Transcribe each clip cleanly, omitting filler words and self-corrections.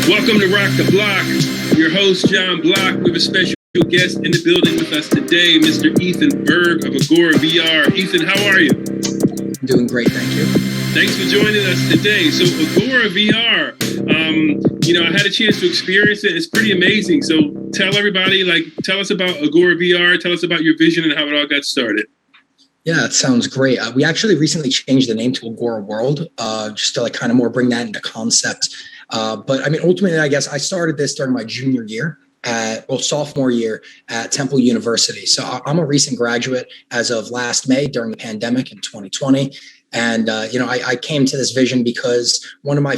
Welcome to Rock the Block. Your host, John Block. We have a special guest in the building with us today, Mr. Ethan Berg of Agora VR. Ethan, how are you? I'm doing great, thank you. Thanks for joining us today. So Agora VR, I had a chance to experience it. It's pretty amazing. So tell everybody, tell us about Agora VR. Tell us about your vision and how it all got started. Yeah, it sounds great. We actually recently changed the name to Agora World, just to kind of more bring that into concept. But I mean, ultimately, I guess I started this during my junior year sophomore year at Temple University. So I'm a recent graduate as of last May during the pandemic in 2020. And, I came to this vision because one of my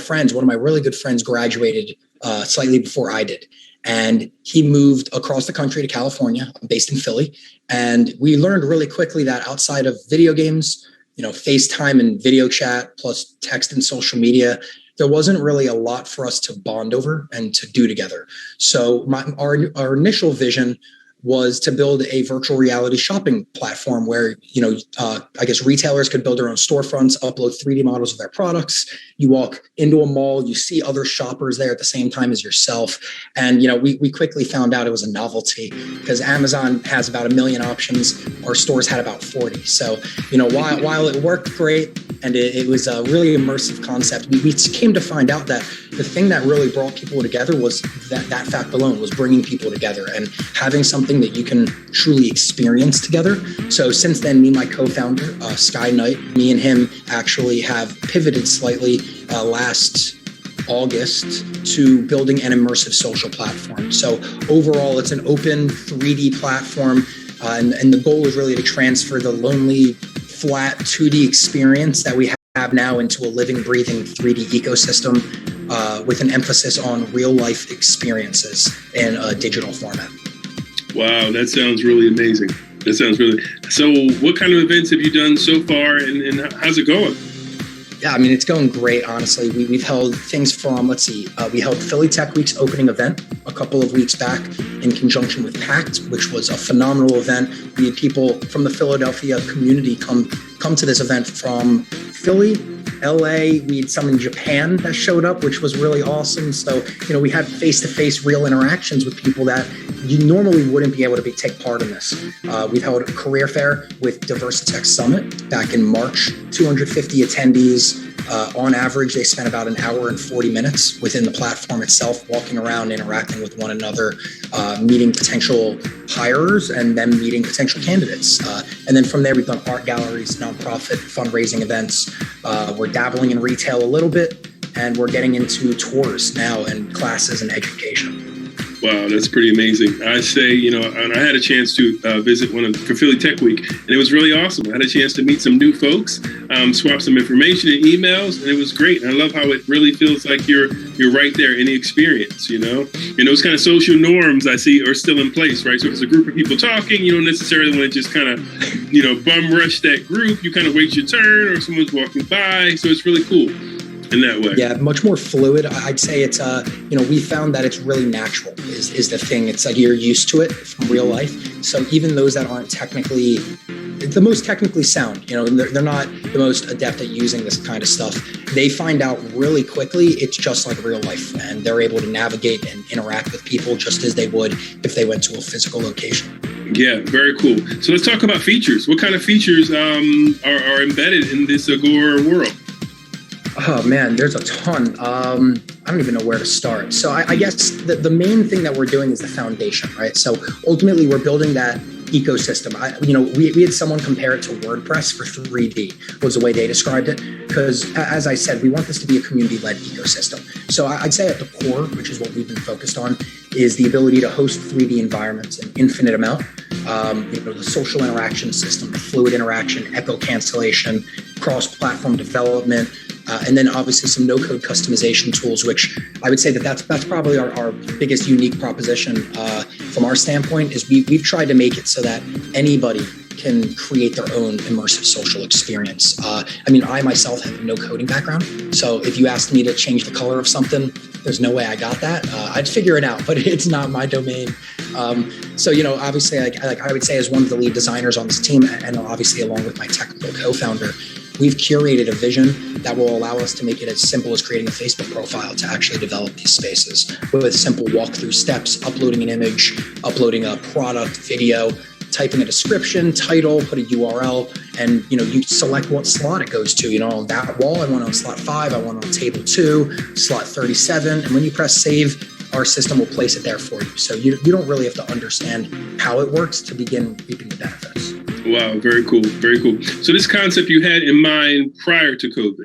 really good friends graduated slightly before I did. And he moved across the country to California. I'm based in Philly. And we learned really quickly that outside of video games, FaceTime and video chat plus text and social media, there wasn't really a lot for us to bond over and to do together. So our initial vision was to build a virtual reality shopping platform where, retailers could build their own storefronts, upload 3D models of their products. You walk into a mall, you see other shoppers there at the same time as yourself. And, we quickly found out it was a novelty because Amazon has about 1 million options. Our stores had about 40. So, while it worked great and it was a really immersive concept, we came to find out that the thing that really brought people together was that fact alone, was bringing people together and having something that you can truly experience together. So since then, me and my co-founder, Sky Knight, me and him actually have pivoted slightly last August to building an immersive social platform. So overall, it's an open 3D platform. And the goal is really to transfer the lonely, flat 2D experience that we have now into a living, breathing 3D ecosystem with an emphasis on real life experiences in a digital format. Wow, that sounds really amazing. So what kind of events have you done so far and how's it going? Yeah, I mean, it's going great, honestly. We've held things from, we held Philly Tech Week's opening event a couple of weeks back in conjunction with PACT, which was a phenomenal event. We had people from the Philadelphia community come to this event from Philly, LA. We had some in Japan that showed up, which was really awesome. So, we had face-to-face real interactions with people that you normally wouldn't be able to take part in this. We've held a career fair with Diversitech Summit back in March, 250 attendees. On average, they spent about 1 hour and 40 minutes within the platform itself, walking around, interacting with one another, meeting potential hirers, and then meeting potential candidates. And then from there, we've done art galleries, nonprofit fundraising events. We're dabbling in retail a little bit, and we're getting into tours now and classes and education. Wow, that's pretty amazing. I say, and I had a chance to visit for Philly Tech Week, and it was really awesome. I had a chance to meet some new folks, swap some information and emails, and it was great. And I love how it really feels like you're right there in the experience, And those kind of social norms I see are still in place, right? So if it's a group of people talking, you don't necessarily want to just kind of, bum rush that group. You kind of wait your turn or someone's walking by. So it's really cool in that way. Yeah, much more fluid. I'd say it's, we found that it's really natural is the thing. It's like you're used to it from real life. So even those that aren't technically the most technically sound, they're not the most adept at using this kind of stuff. They find out really quickly it's just like real life, and they're able to navigate and interact with people just as they would if they went to a physical location. Yeah, very cool. So let's talk about features. What kind of features are embedded in this Agora world? Oh man, there's a ton. I don't even know where to start. So I guess the main thing that we're doing is the foundation, right? So ultimately we're building that ecosystem. We had someone compare it to WordPress for 3D was the way they described it. Because as I said, we want this to be a community-led ecosystem. So I'd say at the core, which is what we've been focused on, is the ability to host 3D environments an infinite amount. The social interaction system, the fluid interaction, echo cancellation, cross-platform development, and then obviously some no-code customization tools, which I would say that's probably our biggest unique proposition from our standpoint, is we've tried to make it so that anybody can create their own immersive social experience. I myself have no coding background, so if you asked me to change the color of something, there's no way I got that. I'd figure it out, but it's not my domain. Obviously, like I would say, as one of the lead designers on this team, and obviously along with my technical co-founder, we've curated a vision that will allow us to make it as simple as creating a Facebook profile to actually develop these spaces with simple walkthrough steps, uploading an image, uploading a product video, typing a description, title, put a URL, and you select what slot it goes to. On that wall, I want it on slot 5, I want it on table 2, slot 37, and when you press save, our system will place it there for you. So you don't really have to understand how it works to begin reaping the benefits. Wow, very cool, very cool. So this concept you had in mind prior to COVID?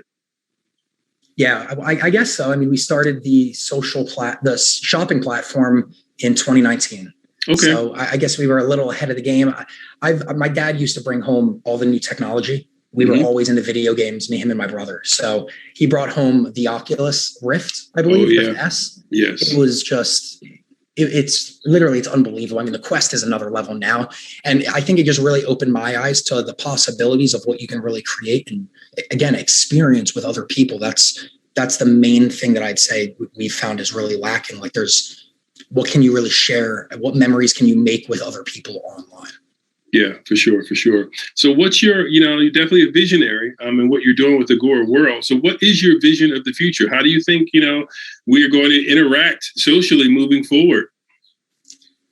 Yeah, I guess so. I mean, we started the the shopping platform in 2019. Okay. So I guess we were a little ahead of the game. My dad used to bring home all the new technology. We were always into video games, me, him, and my brother. So he brought home the Oculus Rift, I believe, with S. Yes. It was just, it's unbelievable. I mean, the Quest is another level now. And I think it just really opened my eyes to the possibilities of what you can really create and, again, experience with other people. That's the main thing that I'd say we found is really lacking. Like what can you really share? What memories can you make with other people online? Yeah, for sure. So what's you're definitely a visionary in what you're doing with the Agora world. So what is your vision of the future? How do you think, we are going to interact socially moving forward?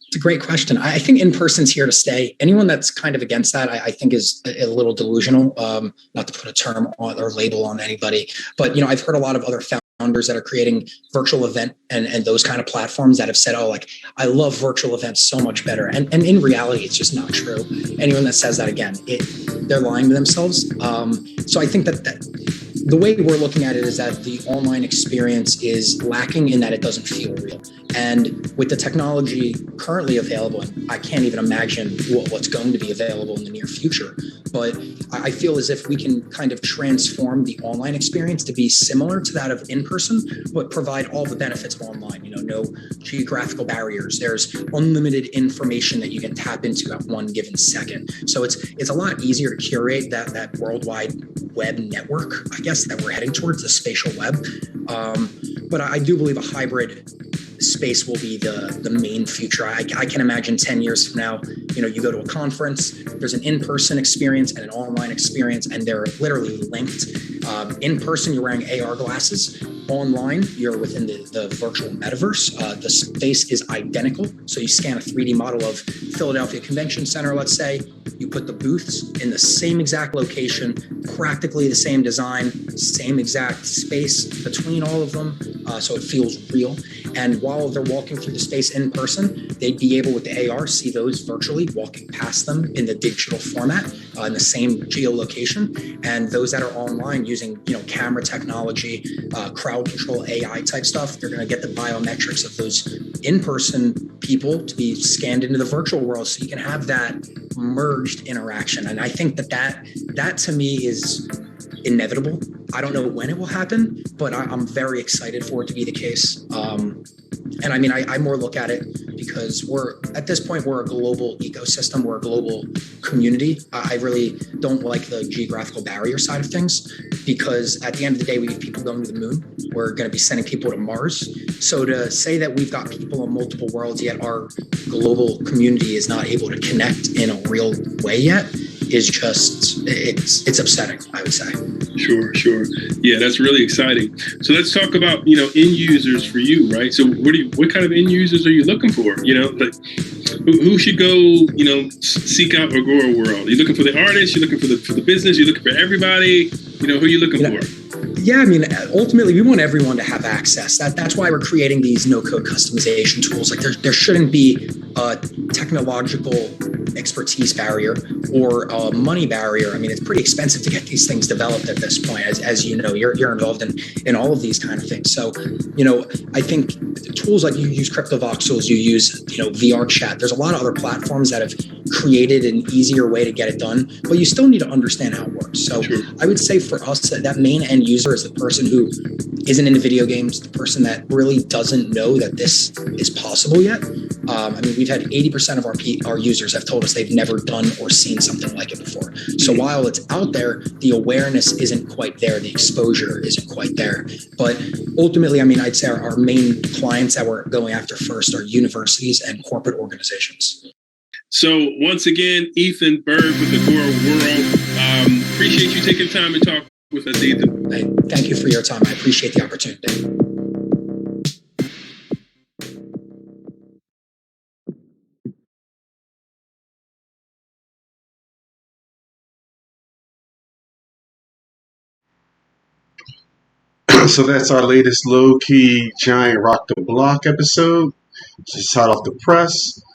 It's a great question. I think in-person's here to stay. Anyone that's kind of against that, I think is a little delusional, not to put a term on or label on anybody. But, I've heard a lot of other founders that are creating virtual event and those kind of platforms that have said, I love virtual events so much better. And in reality, it's just not true. Anyone that says that, again, they're lying to themselves. So I think that the way we're looking at it is that the online experience is lacking in that it doesn't feel real. And with the technology currently available, I can't even imagine what's going to be available in the near future. But I feel as if we can kind of transform the online experience to be similar to that of in-person, but provide all the benefits of online. No geographical barriers. There's unlimited information that you can tap into at one given second. So it's a lot easier to curate that worldwide web network, I guess, that we're heading towards, the spatial web. But I do believe a hybrid space will be the main future. I can imagine 10 years from now, you go to a conference, there's an in-person experience and an online experience, and they're literally linked. In person, you're wearing AR glasses. Online, you're within the virtual metaverse. The space is identical. So you scan a 3D model of Philadelphia Convention Center, let's say. You put the booths in the same exact location, practically the same design, same exact space between all of them. So it feels real. And while they're walking through the space in person, they'd be able with the AR see those virtually walking past them in the digital format in the same geolocation. And those that are online using camera technology, crowd control, AI type stuff, they're going to get the biometrics of those in-person people to be scanned into the virtual world. So you can have that merged interaction. And I think that to me is inevitable. I don't know when it will happen, but I'm very excited for it to be the case. And I mean, I more look at it because at this point, we're a global ecosystem. We're a global community. I really don't like the geographical barrier side of things because at the end of the day, we have people going to the moon. We're going to be sending people to Mars. So to say that we've got people in multiple worlds, yet our global community is not able to connect in a real way yet is just, it's upsetting, I would say. Sure. Yeah, that's really exciting. So let's talk about, end users for you, right? So what kind of end users are you looking for? Like who should go, seek out Agora World? Are you looking for the artists? You're looking for the business? You're looking for everybody? Who are you looking for? Yeah, I mean, ultimately, we want everyone to have access. That's why we're creating these no-code customization tools. Like there shouldn't be a technological expertise barrier or a money barrier. I mean, it's pretty expensive to get these things developed at this point. As you know, you're involved in all of these kind of things. So, I think tools like you use CryptoVoxels, you use, VR chat. There's a lot of other platforms that have created an easier way to get it done, but you still need to understand how it works. So sure. I would say for us, that main end user is the person who isn't into video games, the person that really doesn't know that this is possible yet. I mean, we've had 80% of our users have told us they've never done or seen something like it before. So while it's out there, the awareness isn't quite there. The exposure isn't quite there. But ultimately, I mean, I'd say our main clients that we're going after first are universities and corporate organizations. So once again, Ethan Berg with Agora World. appreciate you taking time to talk with us, Ethan. Hey, thank you for your time. I appreciate the opportunity. So that's our latest low key giant rock the block episode. Just hot off the press.